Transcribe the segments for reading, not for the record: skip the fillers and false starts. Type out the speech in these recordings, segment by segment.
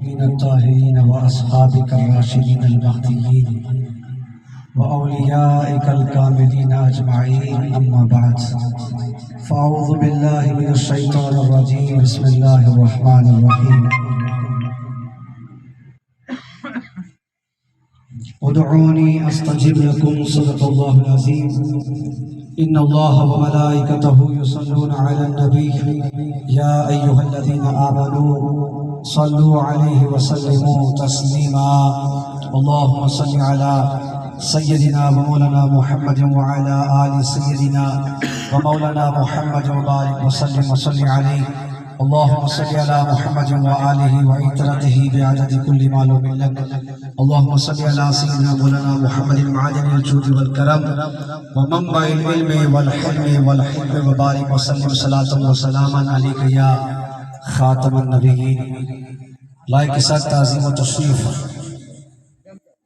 الطاهرين وأصحابك الراشدين المهديين وأوليائك الكاملين أجمعين، أما بعد، فأعوذ بالله من الشيطان الرجيم. بسم الله الرحمن الرحيم. ادعوني أستجب لكم، صدق الله العظيم. إن الله وملائكته يصلون على النبي يا أيها الذين آمنوا صلوا عليه وسلموا تسليما. اللهم صل على سيدنا ومولانا محمد وعلى آل سيدنا ومولانا محمد وبارك وسلم وصل عليه. اللهم صل على محمد وآله وعترته بعدد كل معلوم لك. اللهم صل على سيدنا مولانا محمد معدن الجود والكرم ومنبع العلم والحلم والحلم وبارك وسلم صلاة وسلاما عليك يا خاتم النبيين. لائق ساتھ تعظیم و تشریف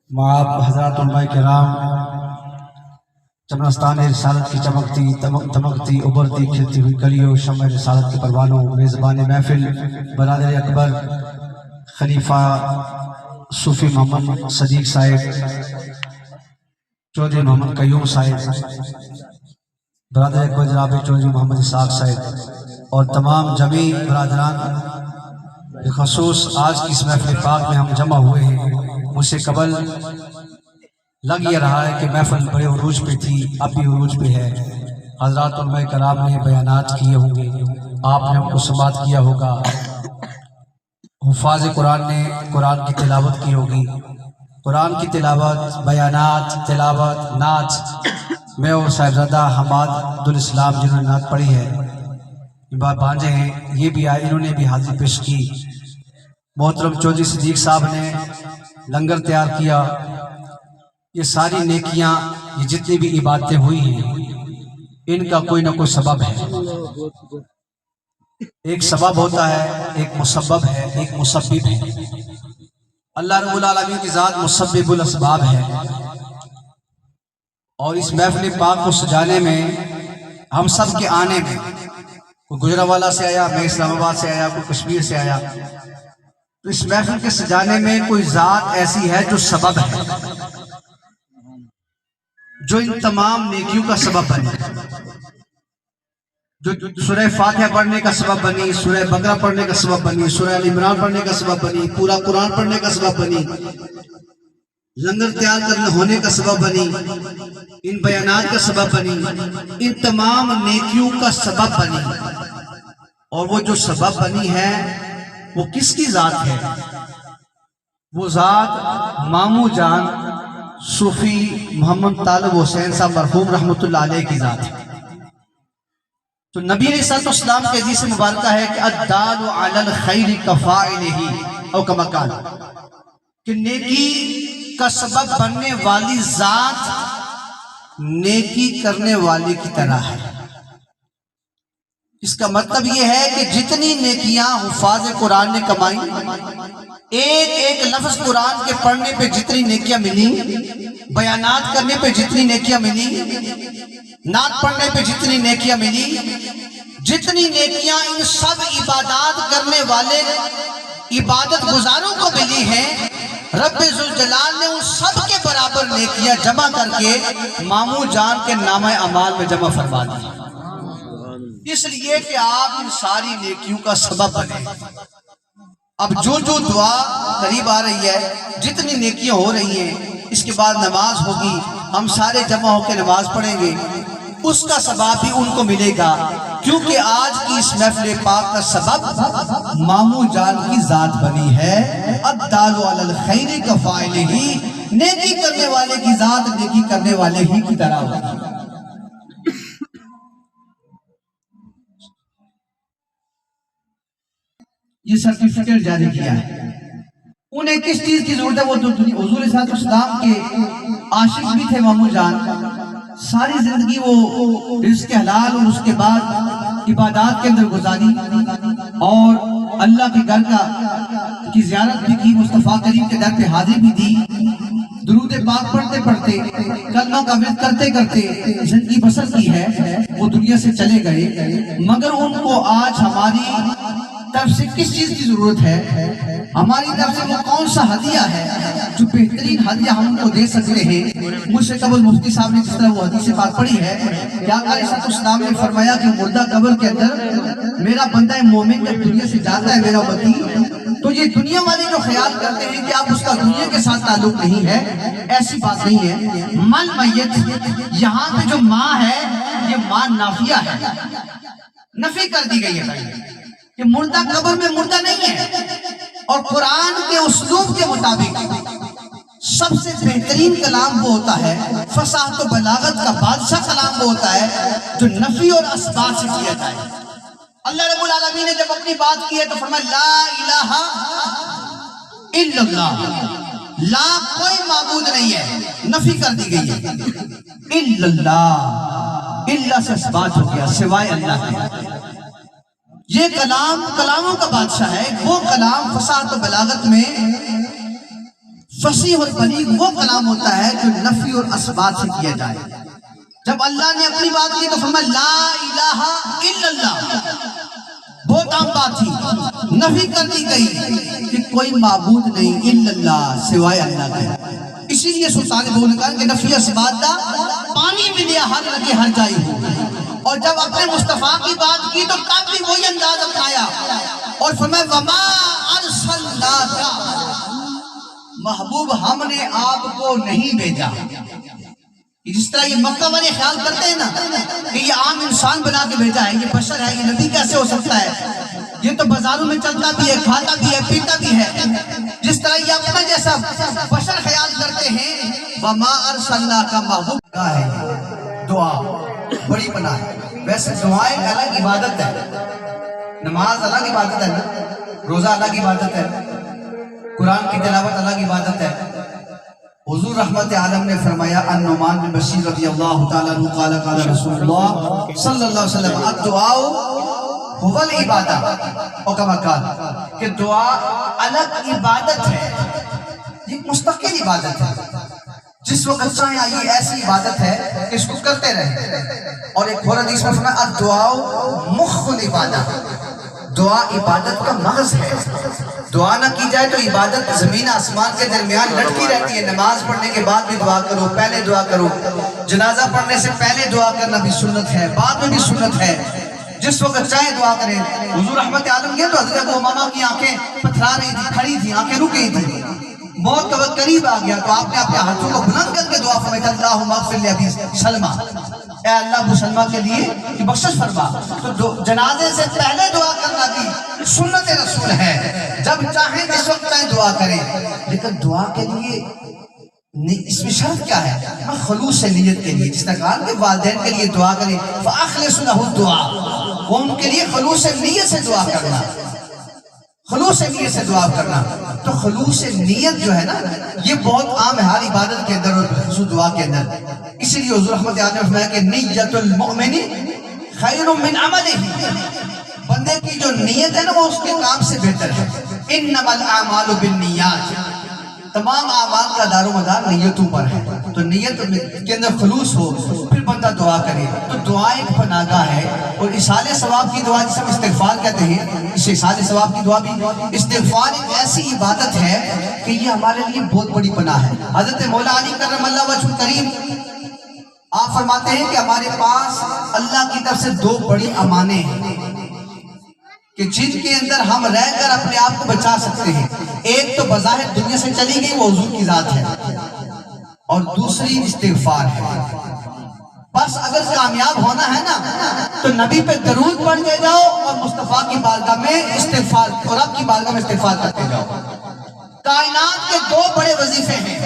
معاب حضرات علماء کرام، چمنستان رسالت کی چمکتی ابھرتی کھلتی ہوئی کلیوں، شمع رسالت کے پروانوں، میزبان محفل برادر اکبر خلیفہ صوفی محمد صدیق صاحب، چودھری محمد قیوم صاحب، برادر اکبر جناب چودھری محمد اسحاق صاحب اور تمام جمیع برادران، بخصوص آج کی اس محفل پاک میں ہم جمع ہوئے ہیں. مجھ سے قبل لگ یہ رہا ہے کہ محفل بڑے عروج پہ تھی، اب بھی عروج پہ ہے. حضرات علماء کرام نے بیانات کیے ہوں گے، آپ نے ہم کو سماعت کیا ہوگا. حفاظ قرآن نے قرآن کی تلاوت کی ہوگی. قرآن کی تلاوت، بیانات، تلاوت، نعت، میں اور صاحبزادہ حماد عبدالاسلام جنہوں نے نعت پڑھی ہے، بھانجے ہیں، یہ بھی آئے، انہوں نے بھی حاضری پیش کی. محترم چودھری صدیق صاحب نے لنگر تیار کیا. یہ ساری نیکیاں، یہ جتنی بھی عبادتیں ہوئی ہیں، ان کا کوئی نہ کوئی سبب ہے. ایک سبب ہوتا ہے، ایک مسبب ہے، ایک مسبب ہے. اللہ رب العالمین کی ذات مسبب الاسباب ہے. اور اس محفل پاک کو سجانے میں، ہم سب کے آنے میں، کوئی گجرانوالہ سے آیا، میں اسلام آباد سے آیا، کوئی کشمیر سے آیا، تو اس محفل کے سجانے میں کوئی ذات ایسی ہے جو سبب ہے، جو ان تمام نیکیوں کا سبب بنی، جو سورہ فاتحہ پڑھنے کا سبب بنی، سورہ بقرہ پڑھنے کا سبب بنی، سورہ ال عمران پڑھنے کا سبب بنی، پورا قرآن پڑھنے کا سبب بنی، لنگر تیار کرنے ہونے کا سبب بنی، ان بیانات کا سبب بنی، ان تمام نیکیوں کا سبب بنی. اور وہ جو سبب بنی ہے وہ کس کی ذات ہے؟ وہ ذات ماموں جان صوفی محمد طالب حسین صاحب مرحوم رحمۃ اللہ علیہ کی ذات ہے. تو نبی علیہ السلام کے حدیث مبارکہ ہے کہ الدال علی الخیر کفاعلہ، او کما قال، کہ نیکی کا سبب بننے والی ذات نیکی کرنے والے کی طرح ہے. اس کا مطلب یہ ہے کہ جتنی نیکیاں حفاظ قرآن نے کمائی، ایک ایک لفظ قرآن کے پڑھنے پہ جتنی نیکیاں ملی، بیانات کرنے پہ جتنی نیکیاں ملی، نعت پڑھنے پہ جتنی نیکیاں ملی، جتنی نیکیاں ان سب عبادات کرنے والے عبادت گزاروں کو ملی ہیں، رب ذوالجلال نے ان سب کے برابر نیکیاں جمع کر کے ماموں جان کے نامہ اعمال میں جمع فرما دی، اس لیے کہ آپ ان ساری نیکیوں کا سبب بنے. اب جو جو دعا قریب آ رہی ہے، جتنی نیکیاں ہو رہی ہیں، اس کے بعد نماز ہوگی، ہم سارے جمع ہو کے نماز پڑھیں گے، اس کا ثواب بھی ان کو ملے گا، کیونکہ آج کی اس محفل پاک کا سبب ماموں جان کی ذات بنی ہے. الدال علی الخیر کفاعلہ، نیکی کرنے والے کی ذات نیکی کرنے والے ہی کی طرح ہوگی. یہ سرٹیفکیٹ جاری کیا ہے. انہیں کس چیز کی ضرورت ہے؟ وہ تو حضور صلی اللہ علیہ وسلم کے عاشق بھی تھے ماموں جان. ساری زندگی وہ رزق حلال اور اس کے بعد عبادات کے اندر گزاری، اور اللہ کے گھر کی زیارت بھی کی، مصطفیٰ کریم کے در پہ حاضری بھی دی، درود پاک پڑھتے پڑھتے، کلمہ کا ورد کرتے کرتے زندگی بسر کی ہے. وہ دنیا سے چلے گئے، مگر ان کو آج ہماری طرف سے کس چیز کی ضرورت ہے؟ ہماری طرف سے وہ کون سا ہدیہ ہے جو بہترین ہدیہ ہم ان کو دے سکتے ہیں؟ مجھ سے قبل مفتی صاحب نے جس طرح وہ حدیث پاک پڑھی ہے کہ آقا علیہ السلام نے فرمایا کہ مردہ قبر کے اندر میرا بندہ مومن جب دنیا سے جاتا ہے میرا وطی، تو یہ دنیا والے جو خیال کرتے ہیں کہ آپ اس کا دنیا کے ساتھ تعلق نہیں ہے، ایسی بات نہیں ہے۔ مل میت، یہاں پہ جو ماں ہے یہ ماں نافیہ ہے، نفی کر دی گئی ہے کہ مردہ قبر میں مردہ نہیں ہے۔ اور قرآن کے اسلوب کے مطابق سب سے بہترین کلام وہ ہوتا ہے، فصاحت و بلاغت کا بادشاہ کلام وہ ہوتا ہے جو نفی اور اثبات سے کیا جائے۔ اللہ رب العالمین نے جب اپنی بات کی ہے تو فرمایا لا الہ الا اللہ، لا کوئی معبود نہیں ہے، نفی کر دی گئی ہے۔ الا اللہ، الا سے اثبات ہو گیا، سوائے اللہ کے۔ یہ کلام کلاموں کا بادشاہ ہے، وہ کلام فصاحت و بلاغت میں فصیح اور بلیغ وہ کلام ہوتا ہے جو نفی اور اثبات سے کیا جائے۔ جب اللہ نے اپنی بات کی تو فرمایا لا الہ الا اللہ، بہت عام بات تھی، نفی کر دی گئی کہ کوئی معبود نہیں الا اللہ، سوائے اللہ کے۔ اسی لیے سلطان بول نے کہا کہ نفی اثبات دا پانی ملیا ہر لگے ہر جائی ہو، اور جب اپنے مصطفیٰ کی بات کی تو تب بھی وہی انداز اپنایا اور فرمایا وما ارسلناک، محبوب ہم نے آپ کو نہیں بھیجا۔ جس طرح یہ مکہ والے خیال کرتے ہیں نا کہ یہ عام انسان بنا کے بھیجا ہے، یہ بشر ہے، یہ نبی کیسے ہو سکتا ہے، یہ تو بازاروں میں چلتا بھی ہے، کھاتا بھی ہے، پیتا بھی ہے، جس طرح یہ اپنا جیسا بشر خیال کرتے ہیں۔ وما ارسلناک، محبوب کا ہے دعا بڑی پناہ ہے۔ ویسے دعائیں الگ عبادت ہے، نماز الگ عبادت ہے نا، روزہ الگ عبادت ہے، قرآن کی تلاوت الگ عبادت ہے۔ حضور رحمت عالم نے فرمایا النعمان بن بشیر رضی اللہ تعالیٰ عنہ قال قال رسول اللہ صلی اللہ علیہ وسلم الدعاء هو العبادہ، اور کما قال کہ دعا الگ عبادت ہے، یہ مستقل عبادت ہے۔ جس وقت چاہیں آئیے ایسی عبادت ہے کہ اس کو کرتے رہیں۔ اور ایک اور حدیث میں فرمایا الدعاء مخ العبادہ، دعا عبادت کا مغز ہے۔ دعا نہ کی جائے تو عبادت زمین آسمان کے درمیان لٹکی رہتی ہے۔ نماز پڑھنے کے بعد بھی دعا کرو، پہلے دعا کرو، جنازہ پڑھنے سے پہلے دعا کرنا بھی سنت ہے، بعد میں بھی سنت ہے، جس وقت چاہے دعا کریں۔ حضور رحمت عالم یہ تو حضرت ابو امامہ کی آنکھیں پتھرا رہی تھی، کھڑی تھی، آنکھیں رک گئی تھی، موت کا وقت قریب آ گیا تو آپ نے اپنے ہاتھوں کو بلند کر کے دعا فرمائی اللہم اغفر لأبی سلمہ، اے اللہ ابو سلمہ کے لیے بخشش فرما۔ تو جنازے سے پہلے دعا کرنا بھی سنت رسول ہے، جب چاہیں جس وقت چاہیں دعا کریں، لیکن دعا کے لیے اس میں شرط کیا ہے؟ خلوص نیت کے لیے، جس نے کہا کہ والدین کے لیے دعا کریں فَأَخْلِصُ لَهُ الدُّعَا، وہ ان کے لیے خلوص نیت سے دعا کرنا، خلوص نیت سے دعا کرنا۔ تو خلوص نیت جو ہے نا یہ بہت عام ہے ہر عبادت کے اندر اور خصوص دعا کے اندر۔ اسی لیے حضور رحمت عالم نے فرمایا کہ نیت المؤمن خیر من عملہ، بندے کی جو نیت ہے نا وہ اس کے کام سے بہتر ہے۔ انما الاعمال بالنیات، تمام اعمال کا دار و مدار نیتوں پر ہے، تو نیت کے اندر خلوص ہو پھر بندہ دعا کرے۔ تو دعا ایک پناہگاہ ہے، اور اصال ثواب کی دعا جسے ہم استغفار کہتے ہیں، اس اصال ثواب کی دعا بھی، استغفار ایک ایسی عبادت ہے کہ یہ ہمارے لیے بہت بڑی پناہ ہے۔ حضرت مولا علی کرم اللہ وجہ الکریم آپ فرماتے ہیں کہ ہمارے پاس اللہ کی طرف سے دو بڑی امانیں ہیں کہ جن کے اندر ہم رہ کر اپنے آپ کو بچا سکتے ہیں۔ ایک تو بظاہر دنیا سے چلی گئی وہ حضور کی ذات ہے، اور دوسری استغفار ہے۔ بس اگر کامیاب ہونا ہے نا تو نبی پہ درود پڑھتے جاؤ اور مصطفیٰ کی بارگاہ میں استغفار، اور رب کی بارگاہ میں استغفار کرتے جاؤ۔ کائنات کے دو بڑے وظیفے ہیں،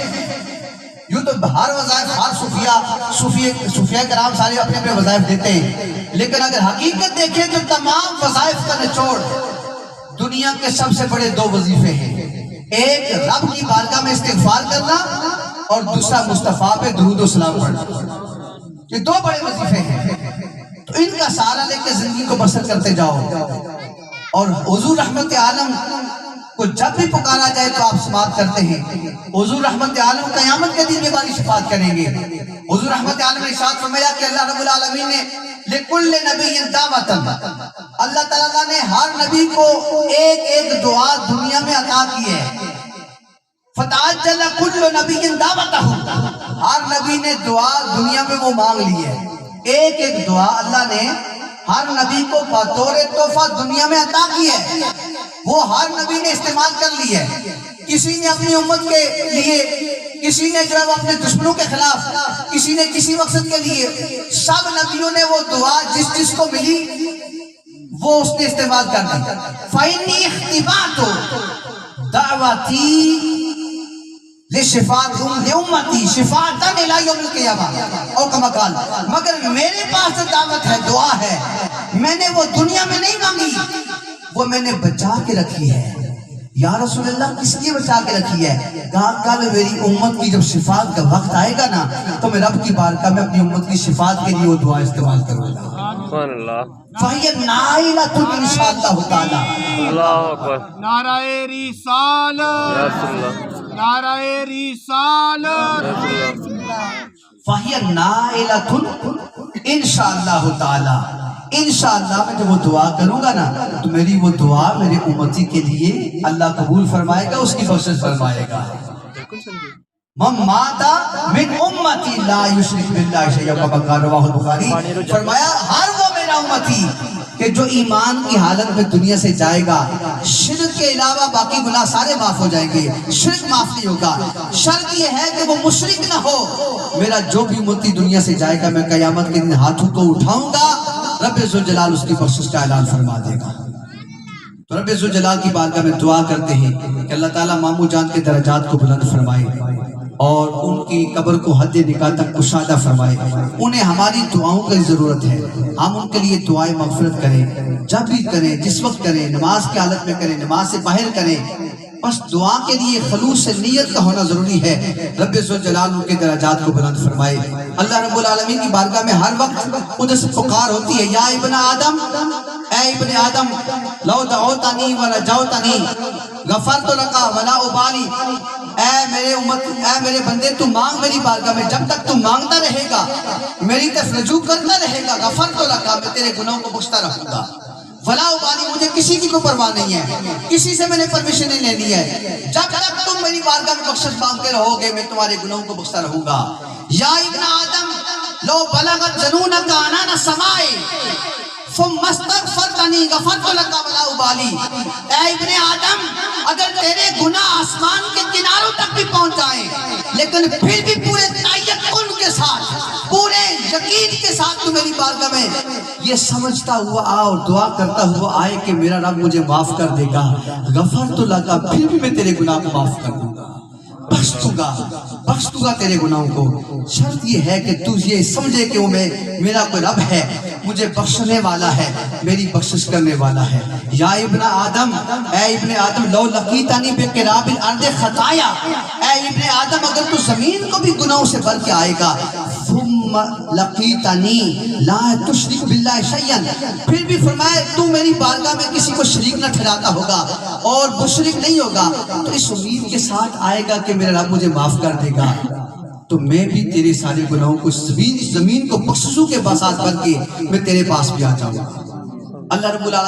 یوں تو ہر وظائف ہر صوفیہ کرام سارے اپنے اپنے وظائف دیتے ہیں، لیکن اگر حقیقت دیکھیں تو تمام وظائف کا نچوڑ دنیا کے سب سے بڑے دو وظیفے ہیں، ایک رب کی بارگاہ میں استغفار کرنا اور دوسرا مصطفیٰ پہ درود و سلام پڑھنا۔ یہ دو بڑے وظیفے ہیں، تو ان کا سہارا لے کے زندگی کو بسر کرتے جاؤ۔ اور حضور رحمت عالم کو جب بھی پکارا جائے تو آپ سماعت کرتے ہیں۔ حضور رحمت عالم قیامت کے دن میں باری شفاعت کریں گے۔ حضور رحمت عالم نے ارشاد فرمایا کہ اللہ رب العالمین نے لِكُلِّ نَبِيٍّ دَعْوَةً، اللہ تعالیٰ نے ہر نبی کو ایک ایک دعا دنیا میں عطا کی ہے. فَتَعَجَّلَ كُلُّ نَبِيٍّ دَعْوَتَهُ، ہر نبی نے دعا دنیا میں وہ مانگ لی ہے. ایک ایک دعا اللہ نے ہر نبی کو بطور تحفہ دنیا میں عطا کی ہے. وہ ہر نبی نے استعمال کر لی ہے. کسی نے اپنی امت کے لیے، کسی نے جو ہے اپنے دشمنوں کے خلاف، کسی نے کسی مقصد کے لیے. سب نبیوں نے وہ دعا جس جس کو ملی وہ اس نے استعمال کر دی. فَإِنِّي اخْتِبَعْتُ دعوتی لِشِفَاعَةٍ لِأُمَّتِي شِفَاعَةً إِلَى يَوْمِ الْقِيَامَةِ، او کما قال، مگر میرے پاس دعوت ہے، دعا ہے، میں نے وہ دنیا میں نہیں مانگی، وہ میں نے بچا کے رکھی ہے. یا رسول اللہ کس لیے بچا کے رکھی ہے؟ کہا کل میری امت کی جب شفاعت کا وقت آئے گا نا تو میں رب کی بارگاہ میں اپنی امت کی شفاعت کے لیے وہ دعا استعمال کروں گا. سبحان اللہ. فَهِيَ نَائِلَةٌ انشاءاللہ تعالی. اللہ اکبر. نعرہ رسالت، یا رسول اللہ. نعرہ رسالت. فَهِيَ نَائِلَةٌ انشاءاللہ تعالی. انشاءاللہ میں جب وہ دعا کروں گا نا تو میری وہ دعا میرے امتی کے لیے اللہ قبول فرمائے گا، اس کی بخشش فرمائے گا. من مات من امتی لا یشرک باللہ شیئا، کما قال رواہ البخاری. فرمایا ہر وہ میرا امتی کہ جو ایمان کی حالت میں دنیا سے جائے گا، شرک کے علاوہ باقی گناہ سارے معاف ہو جائیں گے، شرک معاف نہیں ہوگا. شرط یہ ہے کہ وہ مشرک نہ ہو. میرا جو بھی امتی دنیا سے جائے گا میں قیامت کے دن ہاتھوں کو اٹھاؤں گا، رب ذوالجلال اس کی بخشش کا اعلان فرما دے گا. تو رب ذوالجلال کی بارگاہ میں دعا کرتے ہیں کہ اللہ تعالیٰ مامو جان کے درجات کو بلند فرمائے اور ان کی قبر کو حد نکاح تک کشادہ فرمائے. انہیں ہماری دعاؤں کی ضرورت ہے. ہم ان کے لیے دعائیں مغفرت کریں، جب بھی کریں، جس وقت کریں، نماز کی حالت میں کریں، نماز سے باہر کریں. بس دعا کے لیے خلوص سے نیت کا ہونا ضروری ہے. رب ذوالجلال ان کے درجات کو بلند فرمائے. اللہ رب العالمین کی بارگاہ میں ہر وقت ادھر سے پکار ہوتی ہے، یا ابن آدم، اے ابن آدم، لو دعوتنی ورجوتنی غفرت لک ولا ابالی. اے میرے امت، اے میرے بندے، تو مانگ میری بارگاہ میں، جب تک تو مانگتا رہے گا، میری طرف رجوع کرتا رہے گا، غفرت لک، میں تیرے گناہوں کو بخشتا رہوں گا. ولا ابالی، مجھے کسی کی کوئی پرواہ نہیں ہے، کسی سے میں نے پرمیشن نہیں لینی ہے. جب تک تم میری بارگاہ میں بخشش مانگتے رہو گے میں تمہارے گناہوں کو بخشتا رہوں گا. یا ابن آدم لو بلغت جنونک عنان السماء ثم استغفرتنی غفرت لک ولا ابالی. اے ابن آدم، اگر تیرے گناہ آسمان کے کناروں تک بھی پہنچ جائیں لیکن پھر بھی پورے تیقن کے ساتھ، پورے یقین کے ساتھ تو میری بارگاہ میں یہ سمجھتا ہوا آ اور دعا کرتا ہوا آئے کہ میرا رب مجھے معاف کر دے گا، غفرت لک، پھر بھی میں تیرے گناہ کو معاف کر دوں گا، بخش دوں گا تیرے گناہوں کو. شرط یہ ہے کہ تو یہ سمجھے کہ وہ میرا کوئی رب ہے، مجھے بخشنے والا ہے، میری بخشش کرنے والا ہے. یا ابن آدم، اے ابن آدم، لو لقیتنی بقراب الارض خطایا، اے ابن آدم اگر تو زمین کو بھی گناہوں سے بھر کے آئے گا، ثم لقیتنی لا تشرک باللہ شیئا، پھر بھی فرمایا تو میری بارگاہ میں کسی کو شریک نہ ٹھہراتا ہوگا اور مشرک نہیں ہوگا، تو اس امید کے ساتھ آئے گا کہ میرا رب مجھے معاف کر دے گا، تو میں بھی تیرے سارے گناہوں کو زمین کو بخششوں کے ساتھ بھر کے میں تیرے پاس بھی آ جاؤں گا. اللہ رب العالمین